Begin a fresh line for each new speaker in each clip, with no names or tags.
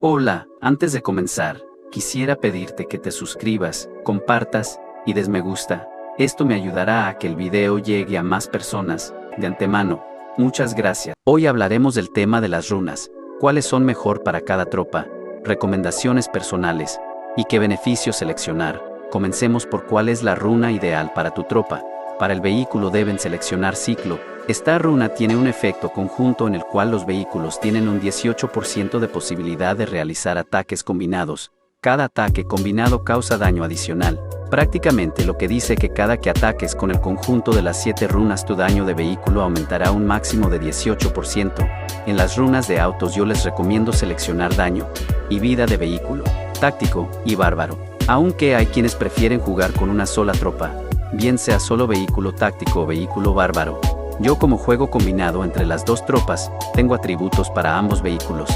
Hola, antes de comenzar, quisiera pedirte que te suscribas, compartas y des me gusta. Esto me ayudará a que el video llegue a más personas. De antemano, muchas gracias. Hoy hablaremos del tema de las runas, cuáles son mejor para cada tropa, recomendaciones personales y qué beneficios seleccionar. Comencemos por cuál es la runa ideal para tu tropa. Para el vehículo deben seleccionar ciclo. Esta runa tiene un efecto conjunto en el cual los vehículos tienen un 18% de posibilidad de realizar ataques combinados. Cada ataque combinado causa daño adicional. Prácticamente lo que dice que cada que ataques con el conjunto de las 7 runas tu daño de vehículo aumentará un máximo de 18%. En las runas de autos yo les recomiendo seleccionar daño y vida de vehículo, táctico y bárbaro. Aunque hay quienes prefieren jugar con una sola tropa, bien sea solo vehículo táctico o vehículo bárbaro. Yo como juego combinado entre las dos tropas, tengo atributos para ambos vehículos.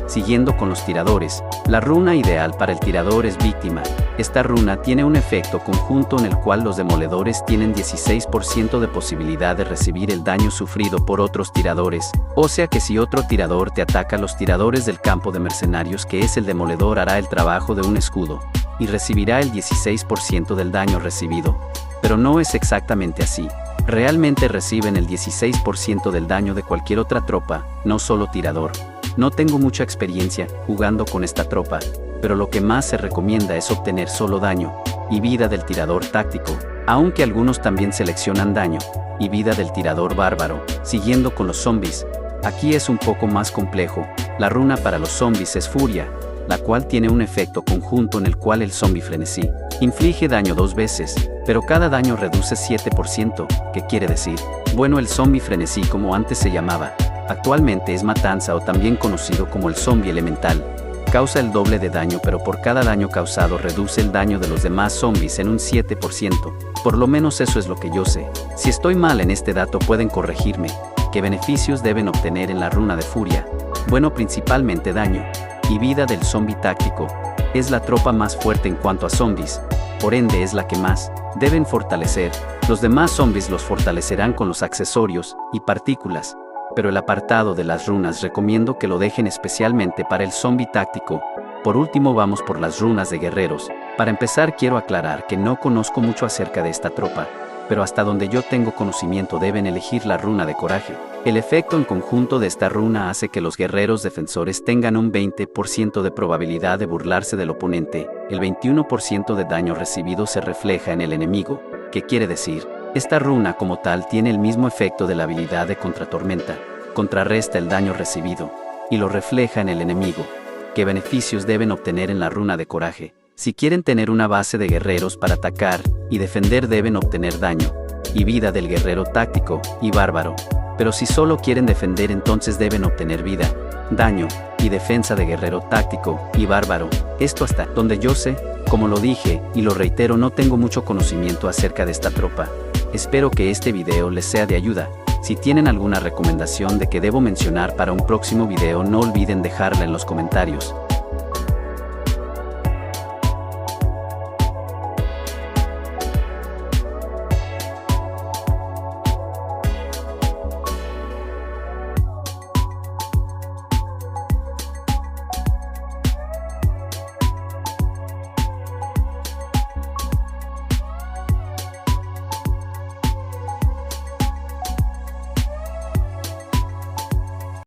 Siguiendo con los tiradores, la runa ideal para el tirador es víctima. Esta runa tiene un efecto conjunto en el cual los demoledores tienen 16% de posibilidad de recibir el daño sufrido por otros tiradores, o sea que si otro tirador te ataca, los tiradores del campo de mercenarios que es el demoledor hará el trabajo de un escudo, y recibirá el 16% del daño recibido. Pero no es exactamente así. Realmente reciben el 16% del daño de cualquier otra tropa, no solo tirador. No tengo mucha experiencia jugando con esta tropa, pero lo que más se recomienda es obtener solo daño y vida del tirador táctico, aunque algunos también seleccionan daño y vida del tirador bárbaro. Siguiendo con los zombies, aquí es un poco más complejo. La runa para los zombies es furia, la cual tiene un efecto conjunto en el cual el zombie frenesí inflige daño 2 veces, pero cada daño reduce 7%, ¿qué quiere decir? Bueno, el zombie frenesí, como antes se llamaba, actualmente es matanza o también conocido como el zombie elemental. Causa el doble de daño, pero por cada daño causado reduce el daño de los demás zombies en un 7%. Por lo menos eso es lo que yo sé. Si estoy mal en este dato pueden corregirme. ¿Qué beneficios deben obtener en la runa de furia? Bueno, principalmente daño y vida del zombie táctico. Es la tropa más fuerte en cuanto a zombies, por ende es la que más deben fortalecer. Los demás zombies los fortalecerán con los accesorios y partículas, pero el apartado de las runas recomiendo que lo dejen especialmente para el zombie táctico. Por último vamos por las runas de guerreros. Para empezar quiero aclarar que no conozco mucho acerca de esta tropa, pero hasta donde yo tengo conocimiento deben elegir la runa de coraje. El efecto en conjunto de esta runa hace que los guerreros defensores tengan un 20% de probabilidad de burlarse del oponente. El 21% de daño recibido se refleja en el enemigo. ¿Qué quiere decir? Esta runa como tal tiene el mismo efecto de la habilidad de contratormenta. Contrarresta el daño recibido y lo refleja en el enemigo. ¿Qué beneficios deben obtener en la runa de coraje? Si quieren tener una base de guerreros para atacar y defender deben obtener daño y vida del guerrero táctico y bárbaro. Pero si solo quieren defender entonces deben obtener vida, daño y defensa de guerrero táctico y bárbaro. Esto hasta donde yo sé. Como lo dije y lo reitero, no tengo mucho conocimiento acerca de esta tropa. Espero que este video les sea de ayuda. Si tienen alguna recomendación de que debo mencionar para un próximo video no olviden dejarla en los comentarios.